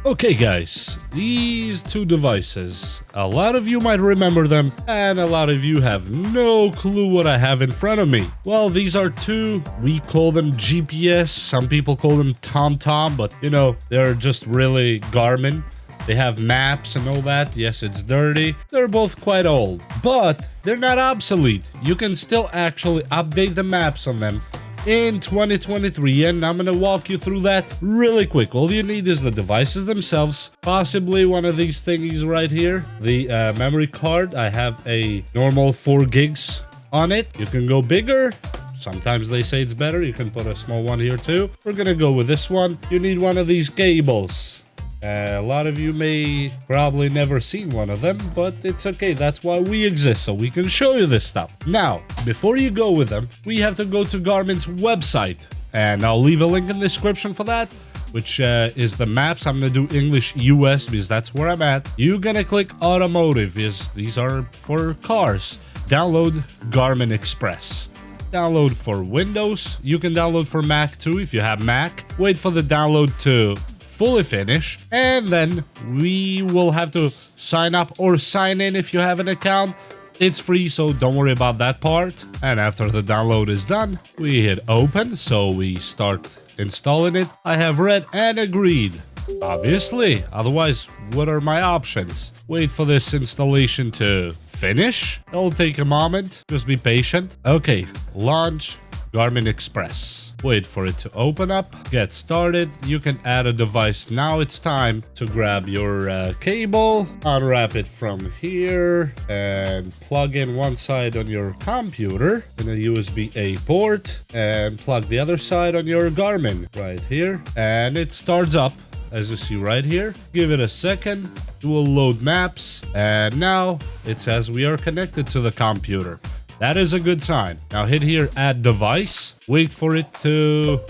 Okay guys, these two devices, a lot of you might remember them, and a lot of you have no clue what I have in front of me. Well, these are two, we call them GPS, some people call them TomTom, but you know, they're just really Garmin. They have maps and all that. Yes, it's dirty. They're both quite old, but they're not obsolete. You can still actually update the maps on them in 2023, and I'm gonna walk you through that really quick. All you need is the devices themselves, possibly one of these thingies right here, the memory card. I have a normal 4 gigs on it. You can go bigger. Sometimes they say it's better. You can put a small one here too. We're gonna go with this one. You need one of these cables. A lot of you may probably never seen one of them, but it's okay. That's why we exist, so we can show you this stuff. Now, before you go with them, we have to go to Garmin's website, and I'll leave a link in the description for that, which is the maps. I'm gonna do English US because that's where I'm at. You're gonna click automotive because these are for cars. Download Garmin Express. Download for Windows. You can download for Mac too if you have Mac. Wait for the download to fully finish, and then we will have to sign up or sign in if you have an account. It's free, so don't worry about that part. And after the download is done, we hit open, so we start installing it. I have read and agreed, obviously, otherwise what are my options? Wait for this installation to finish. It'll take a moment, just be patient. Okay, launch Garmin Express. Wait for it to open up, get started. You can add a device. Now it's time to grab your cable, unwrap it from here, and plug in one side on your computer in a USB-A port, and plug the other side on your Garmin right here. And it starts up, as you see right here. Give it a second, it will load maps, and now it says we are connected to the computer. That is a good sign. Now hit here, add device. Wait for it to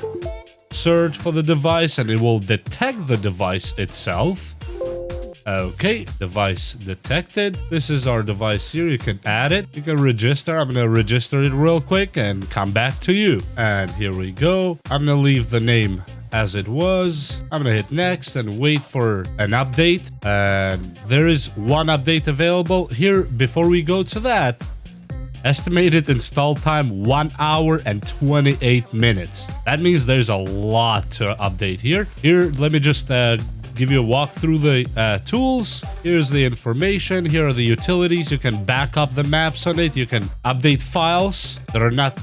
search for the device and it will detect the device itself. Okay, device detected. This is our device here. You can add it. You can register. I'm going to register it real quick and come back to you. And here we go. I'm going to leave the name as it was. I'm going to hit next and wait for an update. And there is one update available here. Before we go to that, estimated install time 1 hour and 28 minutes. That means there's a lot to update here. Here, let me just give you a walk through the tools. Here's the information. Here are the utilities. You can back up the maps on it. You can update files that are not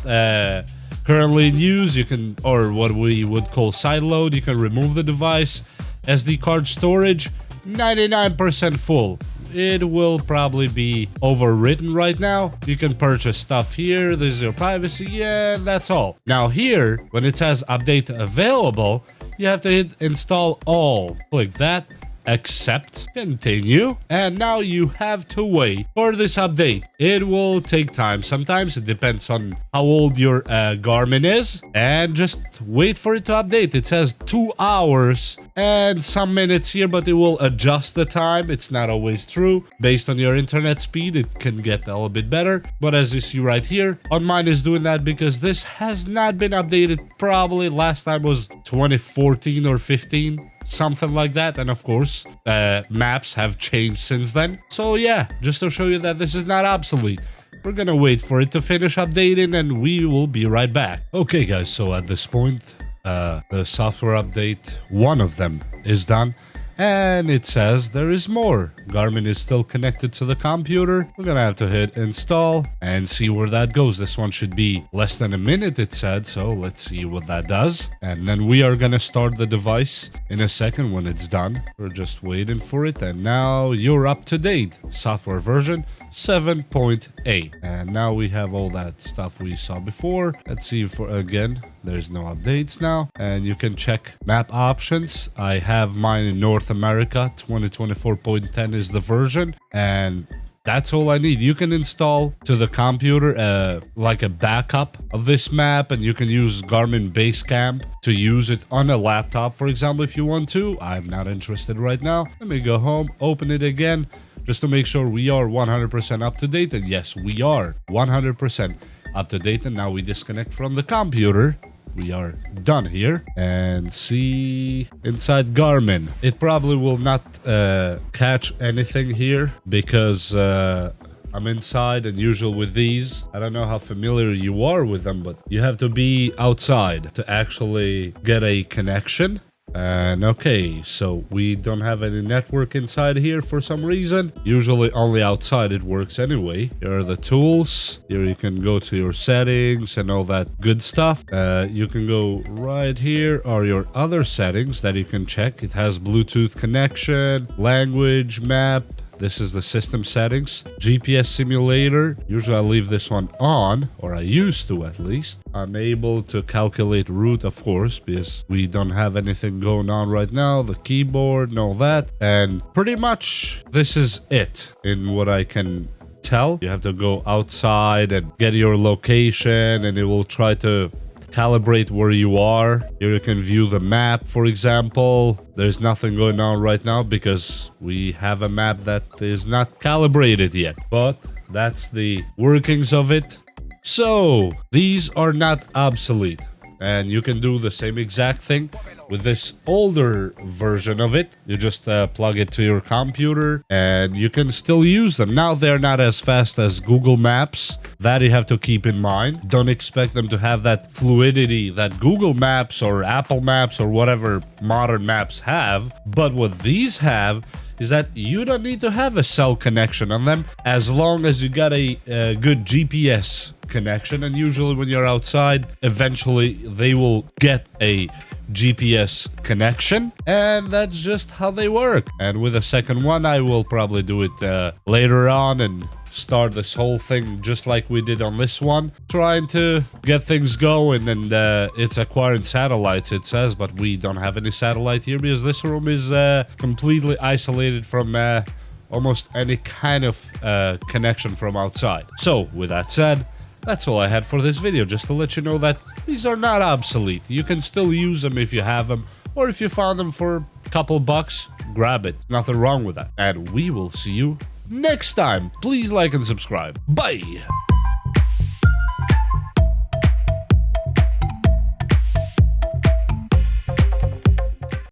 currently in use. You can, or what we would call sideload. You can remove the device. SD card storage, 99% full. It will probably be overwritten right now. You can purchase stuff here. There's your privacy. Yeah, that's all. Now here, when it says update available, you have to hit install all. Click that. Accept, continue, and now you have to wait for this update. It will take time. Sometimes it depends on how old your Garmin is, and just wait for it to update. It says 2 hours and some minutes here, but it will adjust the time. It's not always true. Based on your internet speed, it can get a little bit better, but as you see right here, on mine is doing that because this has not been updated. Probably last time was 2014 or 15. Something like that, and of course maps have changed since then. So yeah, just to show you that this is not obsolete. We're gonna wait for it to finish updating and we will be right back. Okay guys, so at this point the software update, one of them is done, and it says there is more. Garmin is still connected to the computer. We're gonna have to hit install and see where that goes. This one should be less than a minute, it said, so let's see what that does. And then we are gonna start the device in a second when it's done. We're just waiting for it, and now you're up to date. Software version 7.8. And now we have all that stuff we saw before. Let's see if, again, there's no updates now. And you can check map options. I have mine in North America. 2024.10 is the version. And that's all I need. You can install to the computer like a backup of this map, and you can use Garmin Basecamp to use it on a laptop, for example, if you want to. I'm not interested right now. Let me go home, open it again, just to make sure we are 100% up to date. And yes, we are 100% up to date. And now we disconnect from the computer we are done here. And see inside Garmin. It probably will not catch anything here because I'm inside, and usually with these, I don't know how familiar you are with them, but you have to be outside to actually get a connection. And okay, so we don't have any network inside here for some reason. Usually only outside it works anyway. Here are the tools. Here you can go to your settings and all that good stuff. You can go right here are your other settings that you can check. It has Bluetooth connection, language, map. This is the system settings. GPS simulator. Usually I leave this one on, or I used to at least. Unable to calculate route, of course, because we don't have anything going on right now. The keyboard and all that. And pretty much this is it in what I can tell. You have to go outside and get your location, and it will try to calibrate where you are. Here you can view the map, for example. There's nothing going on right now because we have a map that is not calibrated yet, but that's the workings of it. So these are not obsolete, and you can do the same exact thing with this older version of it. You just plug it to your computer and you can still use them. Now they're not as fast as Google Maps. That you have to keep in mind. Don't expect them to have that fluidity that Google Maps or Apple Maps or whatever modern maps have. But what these have is that you don't need to have a cell connection on them as long as you got a good GPS connection. And usually when you're outside, eventually they will get a GPS connection, and that's just how they work. And with a second one, I will probably do it later on and start this whole thing just like we did on this one, trying to get things going. And it's acquiring satellites, it says, but we don't have any satellite here because this room is completely isolated from almost any kind of connection from outside. So with that said, that's all I had for this video, just to let you know that these are not obsolete. You can still use them if you have them, or if you found them for a couple bucks, grab it. Nothing wrong with that. And we will see you next time. Please like and subscribe. Bye!